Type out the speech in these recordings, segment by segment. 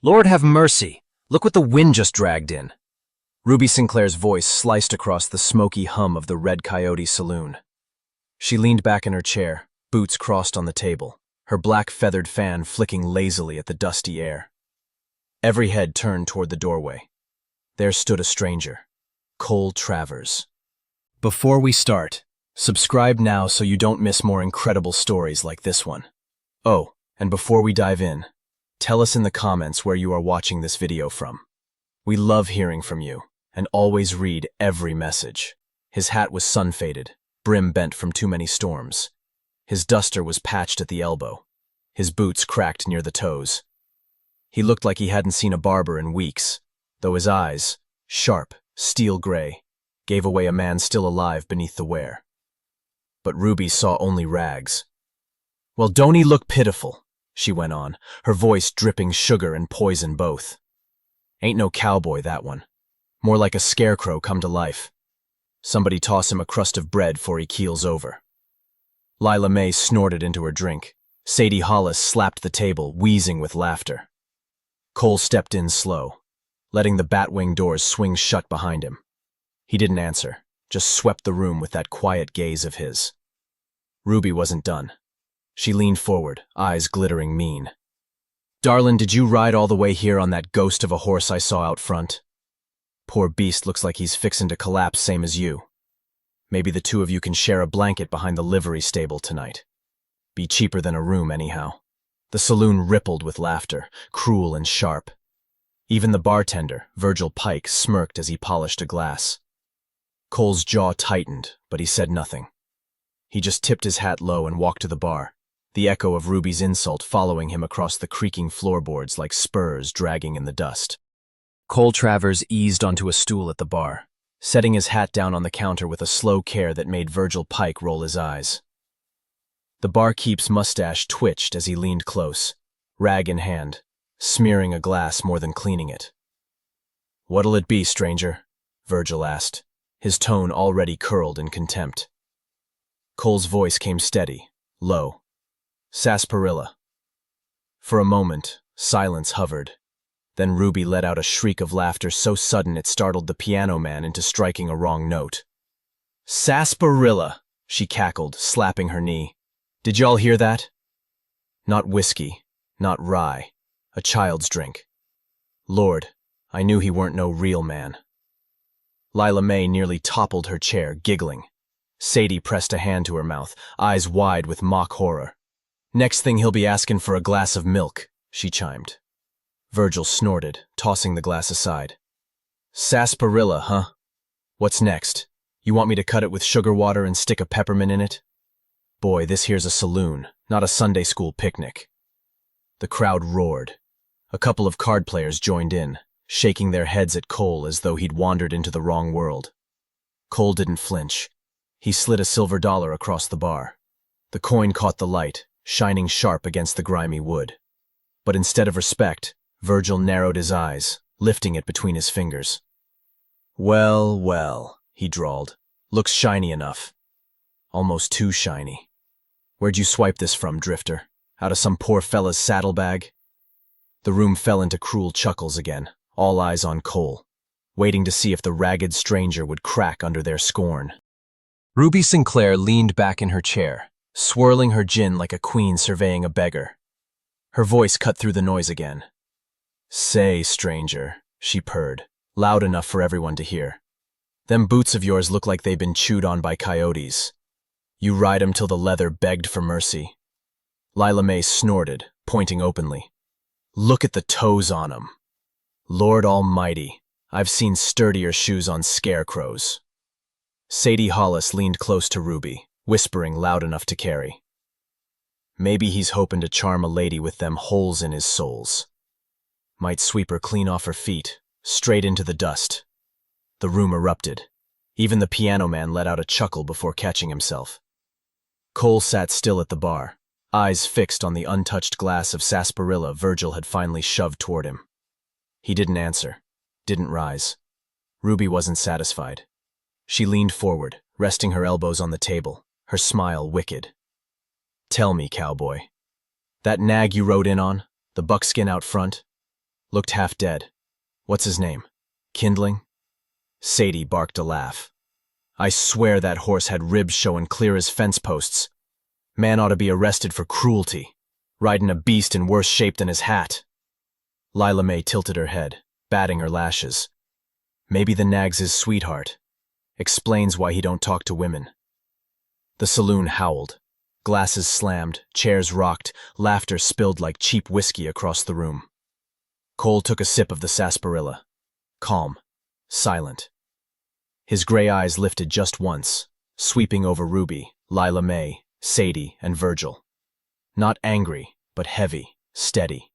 Lord have mercy! Look what the wind just dragged in. Ruby Sinclair's voice sliced across the smoky hum of the Red Coyote saloon. She leaned back in her chair, boots crossed on the table, her black feathered fan flicking lazily at the dusty air. Every head turned toward the doorway. There stood a stranger, Cole Travers. Before we start, subscribe now so you don't miss more incredible stories like this one. Oh, and before we dive in, tell us in the comments where you are watching this video from. We love hearing from you, and always read every message. His hat was sun-faded, brim bent from too many storms. His duster was patched at the elbow. His boots cracked near the toes. He looked like he hadn't seen a barber in weeks, though his eyes, sharp, steel gray, gave away a man still alive beneath the wear. But Ruby saw only rags. "Well, don't he look pitiful?" she went on, her voice dripping sugar and poison both. "Ain't no cowboy, that one. More like a scarecrow come to life. Somebody toss him a crust of bread 'fore he keels over." Lila May snorted into her drink. Sadie Hollis slapped the table, wheezing with laughter. Cole stepped in slow, letting the batwing doors swing shut behind him. He didn't answer, just swept the room with that quiet gaze of his. Ruby wasn't done. She leaned forward, eyes glittering mean. "Darlin', did you ride all the way here on that ghost of a horse I saw out front? Poor beast looks like he's fixin' to collapse same as you. Maybe the two of you can share a blanket behind the livery stable tonight. Be cheaper than a room anyhow." The saloon rippled with laughter, cruel and sharp. Even the bartender, Virgil Pike, smirked as he polished a glass. Cole's jaw tightened, but he said nothing. He just tipped his hat low and walked to the bar, the echo of Ruby's insult following him across the creaking floorboards like spurs dragging in the dust. Cole Travers eased onto a stool at the bar, setting his hat down on the counter with a slow care that made Virgil Pike roll his eyes. The barkeep's mustache twitched as he leaned close, rag in hand, smearing a glass more than cleaning it. "What'll it be, stranger?" Virgil asked, his tone already curled in contempt. Cole's voice came steady, low. "Sarsaparilla." For a moment, silence hovered. Then Ruby let out a shriek of laughter so sudden it startled the piano man into striking a wrong note. "Sarsaparilla," she cackled, slapping her knee. "Did y'all hear that? Not whiskey, not rye, a child's drink. Lord, I knew he weren't no real man." Lila May nearly toppled her chair, giggling. Sadie pressed a hand to her mouth, eyes wide with mock horror. "Next thing he'll be asking for a glass of milk," she chimed. Virgil snorted, tossing the glass aside. "Sarsaparilla, huh? What's next? You want me to cut it with sugar water and stick a peppermint in it? Boy, this here's a saloon, not a Sunday school picnic." The crowd roared. A couple of card players joined in, shaking their heads at Cole as though he'd wandered into the wrong world. Cole didn't flinch. He slid a silver dollar across the bar. The coin caught the light, shining sharp against the grimy wood. But instead of respect, Virgil narrowed his eyes, lifting it between his fingers. "Well, well," he drawled. "Looks shiny enough. Almost too shiny. Where'd you swipe this from, Drifter? Out of some poor fella's saddlebag?" The room fell into cruel chuckles again, all eyes on Cole, waiting to see if the ragged stranger would crack under their scorn. Ruby Sinclair leaned back in her chair, swirling her gin like a queen surveying a beggar. Her voice cut through the noise again. "Say, stranger," she purred, loud enough for everyone to hear. "Them boots of yours look like they've been chewed on by coyotes. You ride 'em till the leather begged for mercy." Lila May snorted, pointing openly. "Look at the toes on 'em. Lord Almighty, I've seen sturdier shoes on scarecrows." Sadie Hollis leaned close to Ruby, whispering loud enough to carry. "Maybe he's hoping to charm a lady with them holes in his soles. Might sweep her clean off her feet, straight into the dust." The room erupted. Even the piano man let out a chuckle before catching himself. Cole sat still at the bar, eyes fixed on the untouched glass of sarsaparilla Virgil had finally shoved toward him. He didn't answer, didn't rise. Ruby wasn't satisfied. She leaned forward, resting her elbows on the table, her smile wicked. "Tell me, cowboy, that nag you rode in on, the buckskin out front, looked half dead. What's his name? Kindling? Sadie barked a laugh. I swear that horse had ribs showing clear as fence posts. Man ought to be arrested for cruelty, riding a beast in worse shape than his hat. Lila May tilted her head, batting her lashes. Maybe the nag's his sweetheart. Explains why he don't talk to women. The saloon howled. Glasses slammed, chairs rocked, laughter spilled like cheap whiskey across the room. Cole took a sip of the sarsaparilla. Calm, silent. His gray eyes lifted just once, sweeping over Ruby, Lila May, Sadie, and Virgil. Not angry, but heavy, steady.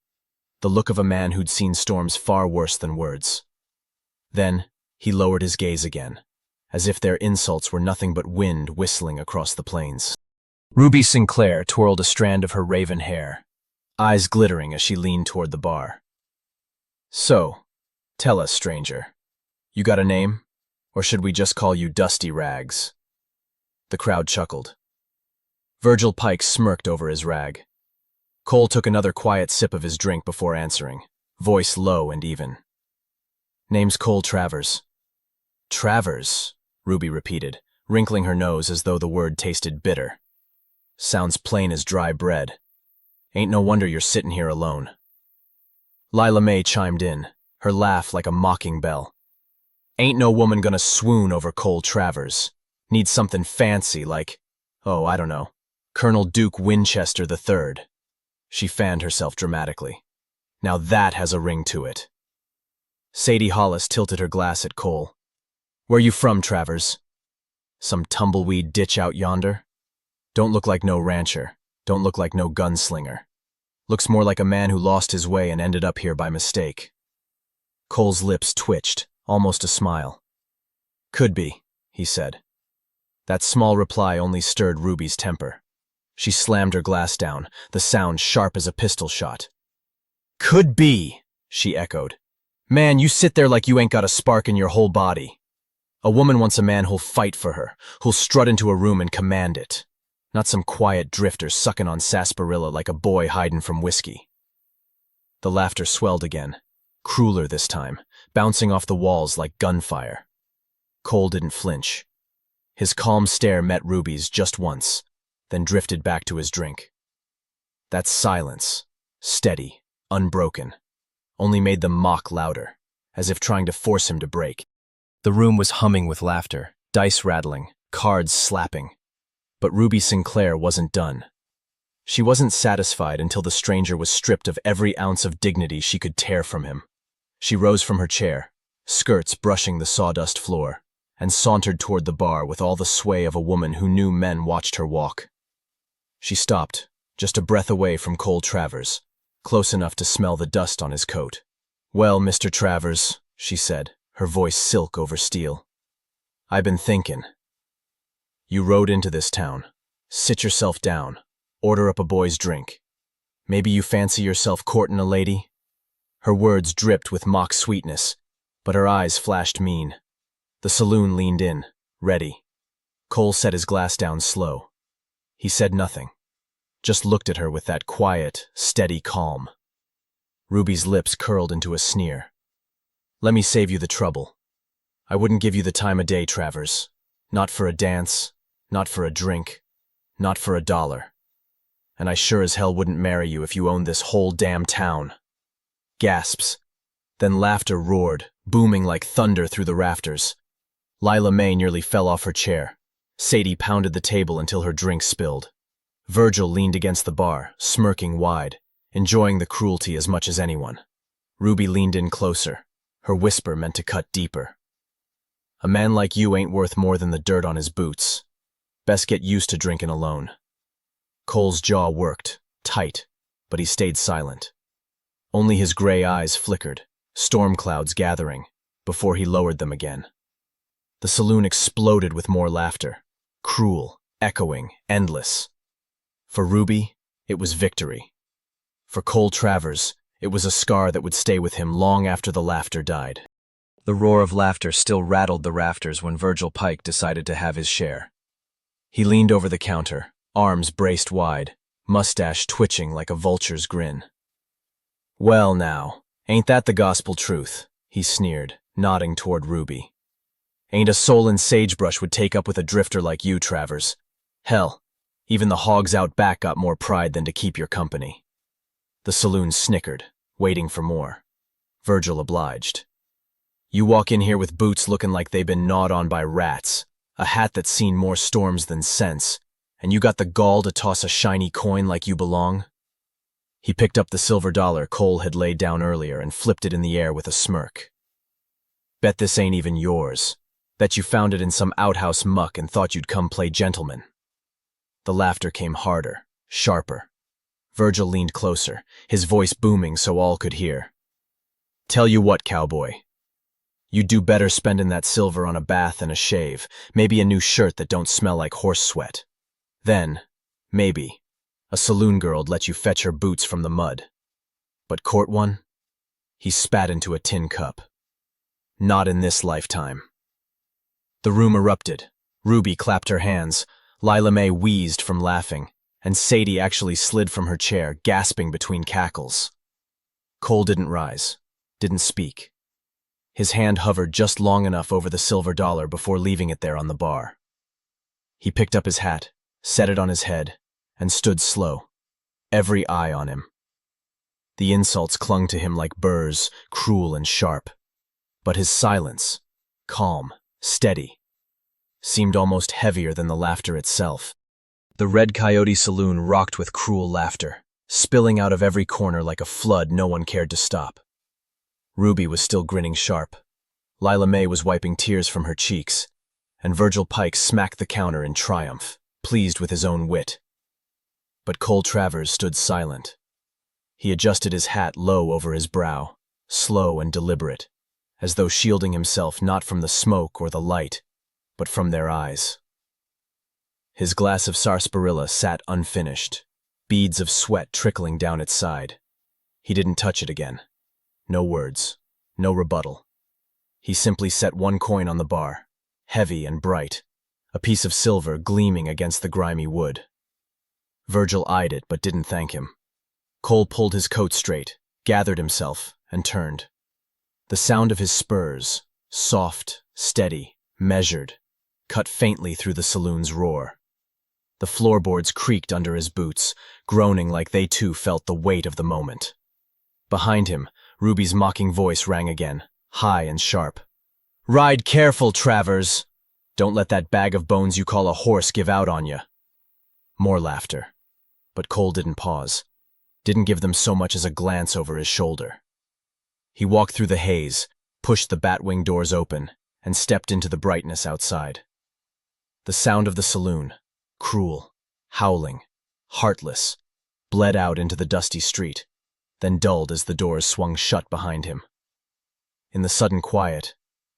The look of a man who'd seen storms far worse than words. Then, he lowered his gaze again, as if their insults were nothing but wind whistling across the plains. Ruby Sinclair twirled a strand of her raven hair, eyes glittering as she leaned toward the bar. So, tell us, stranger, you got a name? Or should we just call you Dusty Rags? The crowd chuckled. Virgil Pike smirked over his rag. Cole took another quiet sip of his drink before answering, voice low and even. Name's Cole Travers. Travers, Ruby repeated, wrinkling her nose as though the word tasted bitter. Sounds plain as dry bread. Ain't no wonder you're sitting here alone. Lila May chimed in, her laugh like a mocking bell. Ain't no woman gonna swoon over Cole Travers. Needs something fancy like, oh, I don't know, Colonel Duke Winchester III. She fanned herself dramatically. Now that has a ring to it. Sadie Hollis tilted her glass at Cole. Where you from, Travers? Some tumbleweed ditch out yonder? Don't look like no rancher. Don't look like no gunslinger. Looks more like a man who lost his way and ended up here by mistake. Cole's lips twitched, almost a smile. Could be, he said. That small reply only stirred Ruby's temper. She slammed her glass down, the sound sharp as a pistol shot. Could be, she echoed. Man, you sit there like you ain't got a spark in your whole body. A woman wants a man who'll fight for her, who'll strut into a room and command it. Not some quiet drifter sucking on sarsaparilla like a boy hiding from whiskey. The laughter swelled again, crueler this time, bouncing off the walls like gunfire. Cole didn't flinch. His calm stare met Ruby's just once, then drifted back to his drink. That silence, steady, unbroken, only made them mock louder, as if trying to force him to break. The room was humming with laughter, dice rattling, cards slapping. But Ruby Sinclair wasn't done. She wasn't satisfied until the stranger was stripped of every ounce of dignity she could tear from him. She rose from her chair, skirts brushing the sawdust floor, and sauntered toward the bar with all the sway of a woman who knew men watched her walk. She stopped, just a breath away from Cole Travers, close enough to smell the dust on his coat. Well, Mr. Travers, she said, her voice silk over steel. I been thinking. You rode into this town. Sit yourself down. Order up a boy's drink. Maybe you fancy yourself courting a lady? Her words dripped with mock sweetness, but her eyes flashed mean. The saloon leaned in, ready. Cole set his glass down slow. He said nothing, just looked at her with that quiet, steady calm. Ruby's lips curled into a sneer. Let me save you the trouble. I wouldn't give you the time of day, Travers. Not for a dance, not for a drink, not for $1. And I sure as hell wouldn't marry you if you owned this whole damn town. Gasps. Then laughter roared, booming like thunder through the rafters. Lila May nearly fell off her chair. Sadie pounded the table until her drink spilled. Virgil leaned against the bar, smirking wide, enjoying the cruelty as much as anyone. Ruby leaned in closer, her whisper meant to cut deeper. A man like you ain't worth more than the dirt on his boots. Best get used to drinking alone. Cole's jaw worked, tight, but he stayed silent. Only his gray eyes flickered, storm clouds gathering, before he lowered them again. The saloon exploded with more laughter, cruel, echoing, endless. For Ruby, it was victory. For Cole Travers, it was a scar that would stay with him long after the laughter died. The roar of laughter still rattled the rafters when Virgil Pike decided to have his share. He leaned over the counter, arms braced wide, mustache twitching like a vulture's grin. Well now, Ain't that the gospel truth? He sneered, nodding toward Ruby. Ain't a soul in Sagebrush would take up with a drifter like you, Travers. Hell, even the hogs out back got more pride than to keep your company. The saloon snickered, waiting for more. Virgil obliged. You walk in here with boots looking like they've been gnawed on by rats, a hat that's seen more storms than sense, and you got the gall to toss a shiny coin like you belong? He picked up the silver dollar Cole had laid down earlier and flipped it in the air with a smirk. Bet this ain't even yours. Bet you found it in some outhouse muck and thought you'd come play gentleman. The laughter came harder, sharper. Virgil leaned closer, his voice booming so all could hear. Tell you what, cowboy. You'd do better spending that silver on a bath and a shave, maybe a new shirt that don't smell like horse sweat. Then, maybe, a saloon girl'd let you fetch her boots from the mud. But court one? He spat into a tin cup. Not in this lifetime. The room erupted. Ruby clapped her hands, Lila Mae wheezed from laughing, and Sadie actually slid from her chair, gasping between cackles. Cole didn't rise, didn't speak. His hand hovered just long enough over the silver dollar before leaving it there on the bar. He picked up his hat, set it on his head, and stood slow, every eye on him. The insults clung to him like burrs, cruel and sharp. But his silence, calm, steady, seemed almost heavier than the laughter itself. The Red Coyote Saloon rocked with cruel laughter, spilling out of every corner like a flood no one cared to stop. Ruby was still grinning sharp. Lila Mae was wiping tears from her cheeks, and Virgil Pike smacked the counter in triumph, pleased with his own wit. But Cole Travers stood silent. He adjusted his hat low over his brow, slow and deliberate, as though shielding himself not from the smoke or the light, but from their eyes. His glass of sarsaparilla sat unfinished, beads of sweat trickling down its side. He didn't touch it again. No words, no rebuttal. He simply set one coin on the bar, heavy and bright, a piece of silver gleaming against the grimy wood. Virgil eyed it but didn't thank him. Cole pulled his coat straight, gathered himself, and turned. The sound of his spurs, soft, steady, measured, cut faintly through the saloon's roar. The floorboards creaked under his boots, groaning like they too felt the weight of the moment. Behind him, Ruby's mocking voice rang again, high and sharp. Ride careful, Travers! Don't let that bag of bones you call a horse give out on you. More laughter. But Cole didn't pause, didn't give them so much as a glance over his shoulder. He walked through the haze, pushed the batwing doors open, and stepped into the brightness outside. The sound of the saloon, cruel, howling, heartless, bled out into the dusty street, then dulled as the doors swung shut behind him. In the sudden quiet,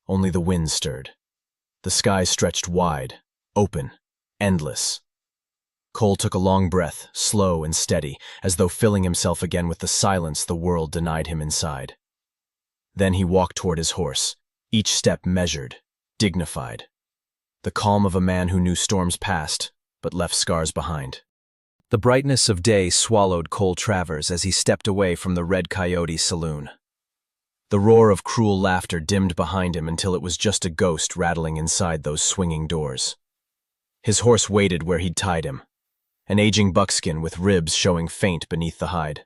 only the wind stirred. The sky stretched wide, open, endless. Cole took a long breath, slow and steady, as though filling himself again with the silence the world denied him inside. Then he walked toward his horse, each step measured, dignified. The calm of a man who knew storms past, but left scars behind. The brightness of day swallowed Cole Travers as he stepped away from the Red Coyote Saloon. The roar of cruel laughter dimmed behind him until it was just a ghost rattling inside those swinging doors. His horse waited where he'd tied him, an aging buckskin with ribs showing faint beneath the hide.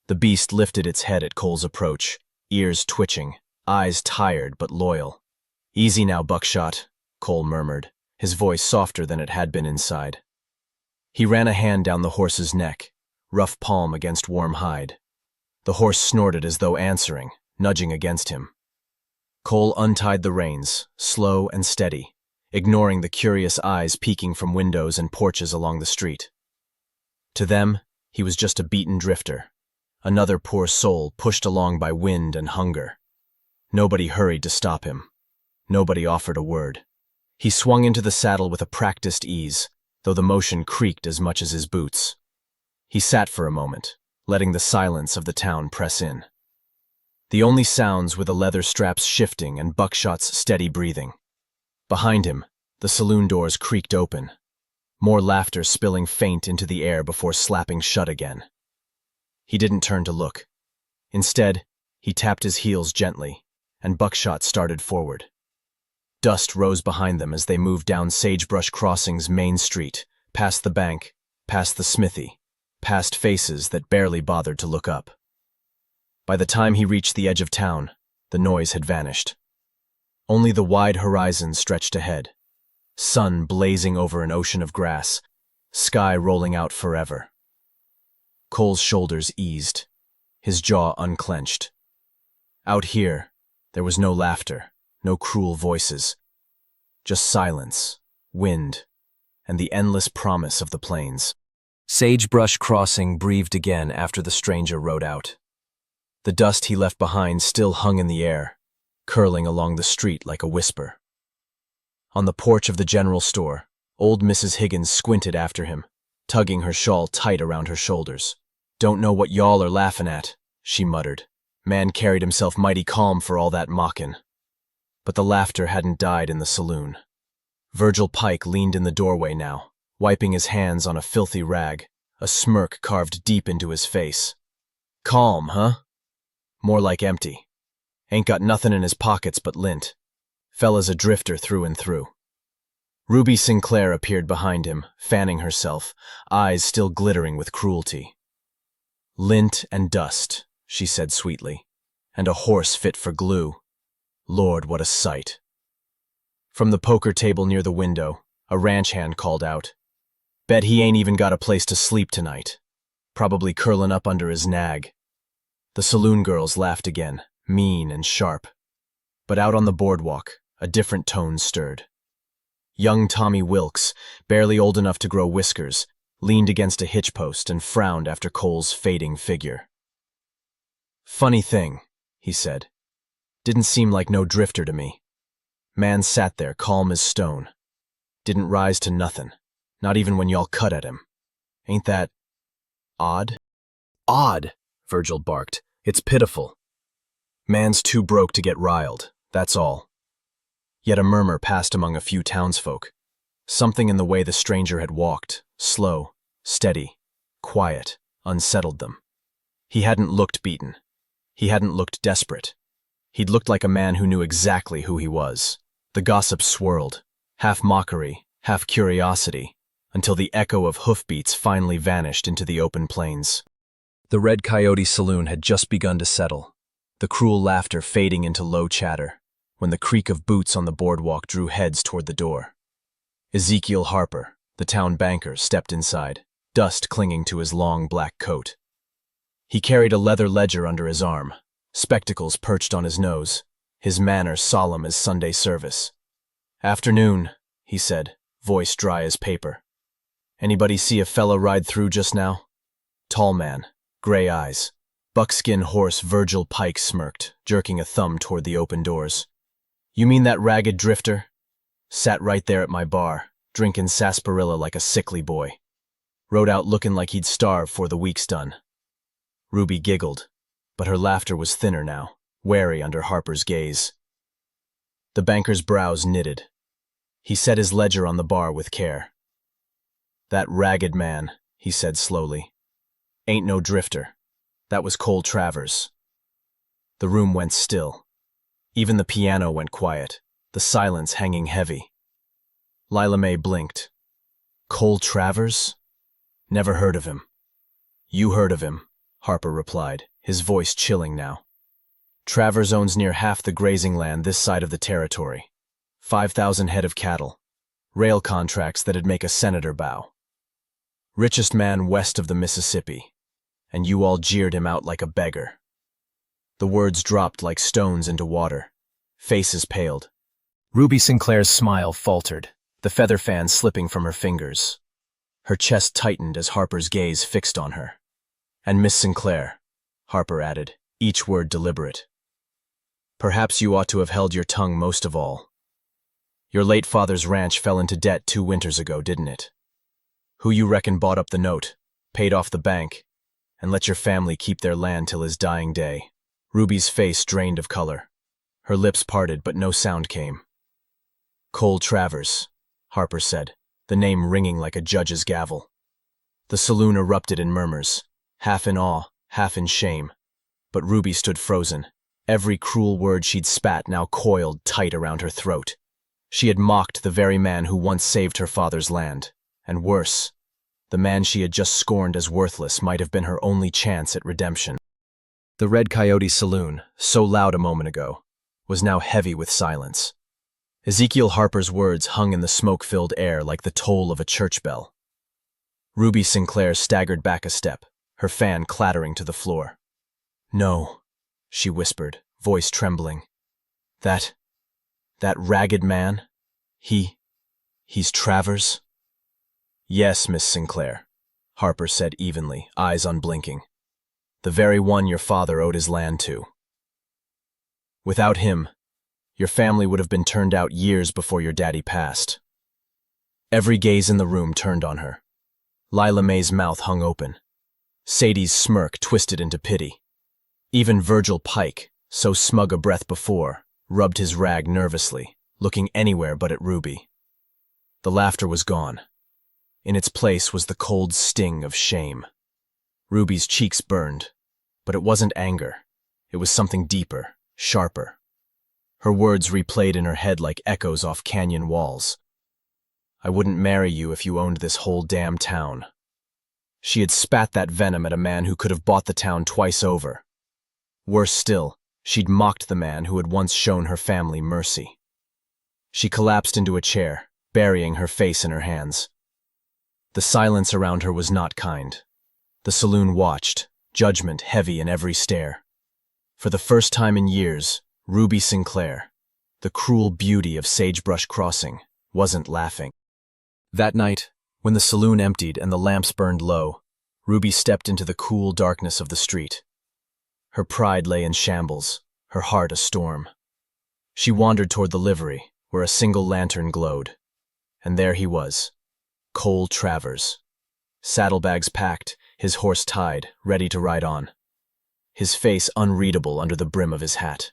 The beast lifted its head at Cole's approach, ears twitching, eyes tired but loyal. Easy now, Buckshot, Cole murmured, his voice softer than it had been inside. He ran a hand down the horse's neck, rough palm against warm hide. The horse snorted as though answering, nudging against him. Cole untied the reins, slow and steady, ignoring the curious eyes peeking from windows and porches along the street. To them, he was just a beaten drifter, another poor soul pushed along by wind and hunger. Nobody hurried to stop him. Nobody offered a word. He swung into the saddle with a practiced ease, though the motion creaked as much as his boots. He sat for a moment, letting the silence of the town press in. The only sounds were the leather straps shifting and Buckshot's steady breathing. Behind him, the saloon doors creaked open, more laughter spilling faint into the air before slapping shut again. He didn't turn to look. Instead, He tapped his heels gently, and Buckshot started forward. Dust rose behind them as they moved down Sagebrush Crossing's main street, past the bank, past the smithy, past faces that barely bothered to look up. By the time he reached the edge of town, the noise had vanished. Only the wide horizon stretched ahead, sun blazing over an ocean of grass, sky rolling out forever. Cole's shoulders eased, his jaw unclenched. Out here, there was no laughter, no cruel voices, just silence, wind, and the endless promise of the plains. Sagebrush Crossing breathed again after the stranger rode out. The dust he left behind still hung in the air, curling along the street like a whisper. On the porch of the general store, old Mrs. Higgins squinted after him, tugging her shawl tight around her shoulders. "Don't know what y'all are laughing at," she muttered. Man carried himself mighty calm for all that mockin'. But the laughter hadn't died in the saloon. Virgil Pike leaned in the doorway now, wiping his hands on a filthy rag, a smirk carved deep into his face. "Calm, huh? More like empty. Ain't got nothin' in his pockets but lint. Fella's a drifter through and through." Ruby Sinclair appeared behind him, fanning herself, eyes still glittering with cruelty. "Lint and dust," she said sweetly, "and a horse fit for glue. Lord, what a sight." From the poker table near the window, a ranch hand called out, "Bet he ain't even got a place to sleep tonight. Probably curlin' up under his nag." The saloon girls laughed again, mean and sharp. But out on the boardwalk, a different tone stirred. Young Tommy Wilkes, barely old enough to grow whiskers, leaned against a hitch post and frowned after Cole's fading figure. "Funny thing," he said. "Didn't seem like no drifter to me. Man sat there calm as stone. Didn't rise to nothin', not even when y'all cut at him. Ain't that odd?" "Odd," Virgil barked. "It's pitiful. Man's too broke to get riled, that's all." Yet a murmur passed among a few townsfolk. Something in the way the stranger had walked, slow, steady, quiet, unsettled them. He hadn't looked beaten. He hadn't looked desperate. He'd looked like a man who knew exactly who he was. The gossip swirled, half mockery, half curiosity, until the echo of hoofbeats finally vanished into the open plains. The Red Coyote saloon had just begun to settle, the cruel laughter fading into low chatter, when the creak of boots on the boardwalk drew heads toward the door. Ezekiel Harper, the town banker, stepped inside, dust clinging to his long black coat. He carried a leather ledger under his arm, spectacles perched on his nose, his manner solemn as Sunday service. "Afternoon," he said, voice dry as paper. "Anybody see a fella ride through just now?" Tall man, gray eyes. Buckskin horse Virgil Pike smirked, jerking a thumb toward the open doors. "You mean that ragged drifter? Sat right there at my bar, drinking sarsaparilla like a sickly boy. Rode out looking like he'd starve 'fore the week's done." Ruby giggled, but her laughter was thinner now, wary under Harper's gaze. The banker's brows knitted. He set his ledger on the bar with care. "That ragged man," he said slowly, "ain't no drifter. That was Cole Travers." The room went still. Even the piano went quiet, the silence hanging heavy. Lila Mae blinked. "Cole Travers? Never heard of him." "You heard of him," Harper replied, his voice chilling now. "Travers owns near half the grazing land this side of the territory. 5,000 head of cattle. Rail contracts that'd make a senator bow. Richest man west of the Mississippi. And you all jeered him out like a beggar." The words dropped like stones into water. Faces paled. Ruby Sinclair's smile faltered, the feather fan slipping from her fingers. Her chest tightened as Harper's gaze fixed on her. "And Miss Sinclair," Harper added, each word deliberate. "Perhaps you ought to have held your tongue most of all. Your late father's ranch fell into debt 2 winters ago, didn't it? Who you reckon bought up the note, paid off the bank, and let your family keep their land till his dying day?" Ruby's face drained of color. Her lips parted, but no sound came. "Cole Travers," Harper said, the name ringing like a judge's gavel. The saloon erupted in murmurs, half in awe, half in shame, but Ruby stood frozen, Every cruel word she'd spat now coiled tight around her throat. She had mocked the very man who once saved her father's land. And worse, the man she had just scorned as worthless might have been her only chance at redemption. The Red Coyote Saloon, so loud a moment ago, was now heavy with silence. Ezekiel Harper's words hung in the smoke-filled air like the toll of a church bell. Ruby Sinclair staggered back a step, her fan clattering to the floor. "No," she whispered, voice trembling. That ragged man? He's Travers?" "Yes, Miss Sinclair," Harper said evenly, eyes unblinking. "The very one your father owed his land to. Without him, your family would have been turned out years before your daddy passed." Every gaze in the room turned on her. Lila May's mouth hung open. Sadie's smirk twisted into pity. Even Virgil Pike, so smug a breath before, rubbed his rag nervously, looking anywhere but at Ruby. The laughter was gone. In its place was the cold sting of shame. Ruby's cheeks burned, but it wasn't anger. It was something deeper, sharper. Her words replayed in her head like echoes off canyon walls. "I wouldn't marry you if you owned this whole damn town." She had spat that venom at a man who could have bought the town twice over. Worse still, she'd mocked the man who had once shown her family mercy. She collapsed into a chair, burying her face in her hands. The silence around her was not kind. The saloon watched, judgment heavy in every stare. For the first time in years, Ruby Sinclair, the cruel beauty of Sagebrush Crossing, wasn't laughing. That night, when the saloon emptied and the lamps burned low, Ruby stepped into the cool darkness of the street. Her pride lay in shambles, her heart a storm. She wandered toward the livery, where a single lantern glowed. And there he was, Cole Travers. Saddlebags packed, his horse tied, ready to ride on. His face unreadable under the brim of his hat.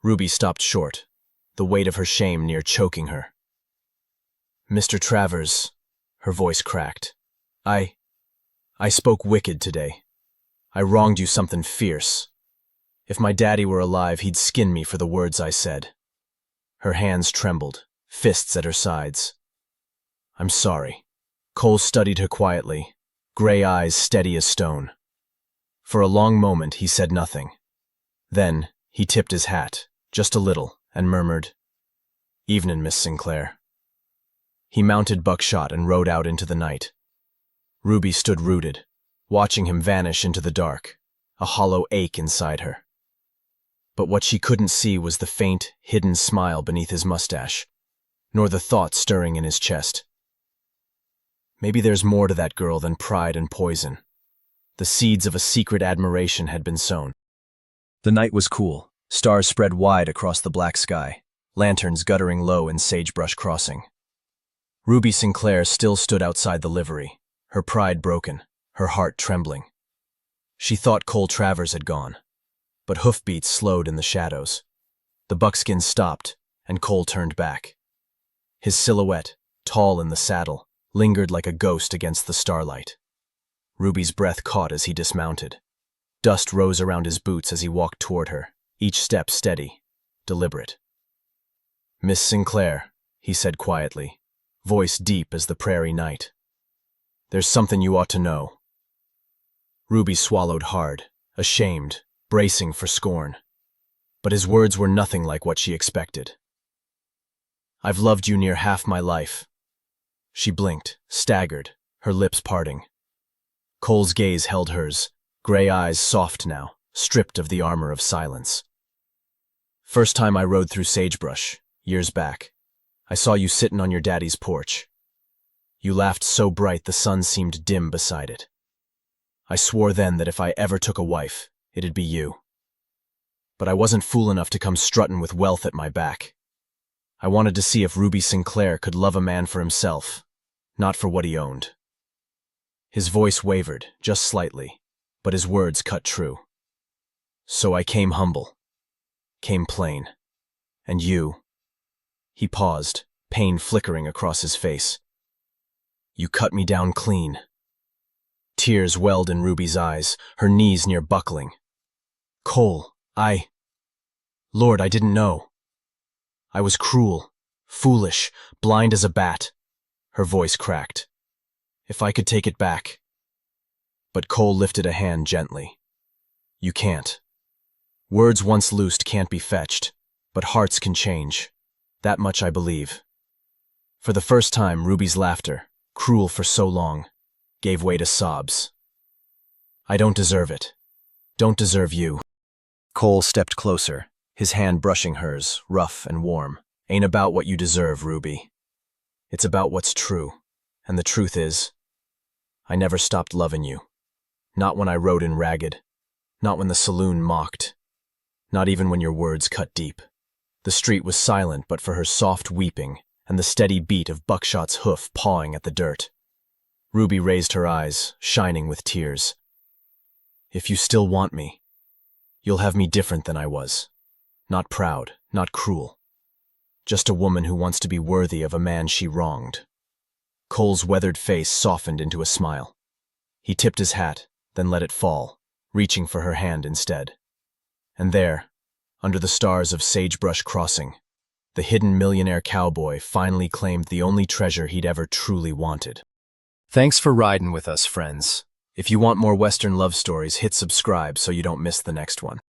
Ruby stopped short, the weight of her shame near choking her. "Mr. Travers," her voice cracked. I spoke wicked today. I wronged you something fierce. If my daddy were alive, he'd skin me for the words I said." Her hands trembled, fists at her sides. "I'm sorry." Cole studied her quietly, gray eyes steady as stone. For a long moment he said nothing. Then he tipped his hat, just a little, and murmured, "Evenin', Miss Sinclair." He mounted Buckshot and rode out into the night. Ruby stood rooted, watching him vanish into the dark, a hollow ache inside her. But what she couldn't see was the faint, hidden smile beneath his mustache, nor the thought stirring in his chest. Maybe there's more to that girl than pride and poison. The seeds of a secret admiration had been sown. The night was cool, stars spread wide across the black sky, lanterns guttering low in Sagebrush Crossing. Ruby Sinclair still stood outside the livery, her pride broken, her heart trembling. She thought Cole Travers had gone, but hoofbeats slowed in the shadows. The buckskin stopped, and Cole turned back. His silhouette, tall in the saddle, lingered like a ghost against the starlight. Ruby's breath caught as he dismounted. Dust rose around his boots as he walked toward her, each step steady, deliberate. "Miss Sinclair," he said quietly, voice deep as the prairie night. "There's something you ought to know." Ruby swallowed hard, ashamed, bracing for scorn. But his words were nothing like what she expected. "I've loved you near half my life." She blinked, staggered, her lips parting. Cole's gaze held hers, gray eyes soft now, stripped of the armor of silence. "First time I rode through Sagebrush, years back, I saw you sittin' on your daddy's porch. You laughed so bright the sun seemed dim beside it. I swore then that if I ever took a wife, it'd be you. But I wasn't fool enough to come struttin' with wealth at my back. I wanted to see if Ruby Sinclair could love a man for himself, not for what he owned." His voice wavered, just slightly, but his words cut true. "So I came humble, came plain. And you—" He paused, pain flickering across his face. "You cut me down clean." Tears welled in Ruby's eyes, her knees near buckling. "Cole, Lord, I didn't know. I was cruel, foolish, blind as a bat. Her voice cracked. If I could take it back. But Cole lifted a hand gently. You can't. Words once loosed can't be fetched, but hearts can change. That much I believe. For the first time, Ruby's laughter, cruel for so long, gave way to sobs. I don't deserve it. Don't deserve you. Cole stepped closer, his hand brushing hers, rough and warm. Ain't about what you deserve, Ruby. It's about what's true. And the truth is, I never stopped loving you. Not when I rode in ragged. Not when the saloon mocked. Not even when your words cut deep. The street was silent but for her soft weeping and the steady beat of Buckshot's hoof pawing at the dirt. Ruby raised her eyes, shining with tears. If you still want me, you'll have me different than I was. Not proud, not cruel. Just a woman who wants to be worthy of a man she wronged. Cole's weathered face softened into a smile. He tipped his hat, then let it fall, reaching for her hand instead. And there, under the stars of Sagebrush Crossing, the hidden millionaire cowboy finally claimed the only treasure he'd ever truly wanted. Thanks for riding with us, friends. If you want more Western love stories, hit subscribe so you don't miss the next one.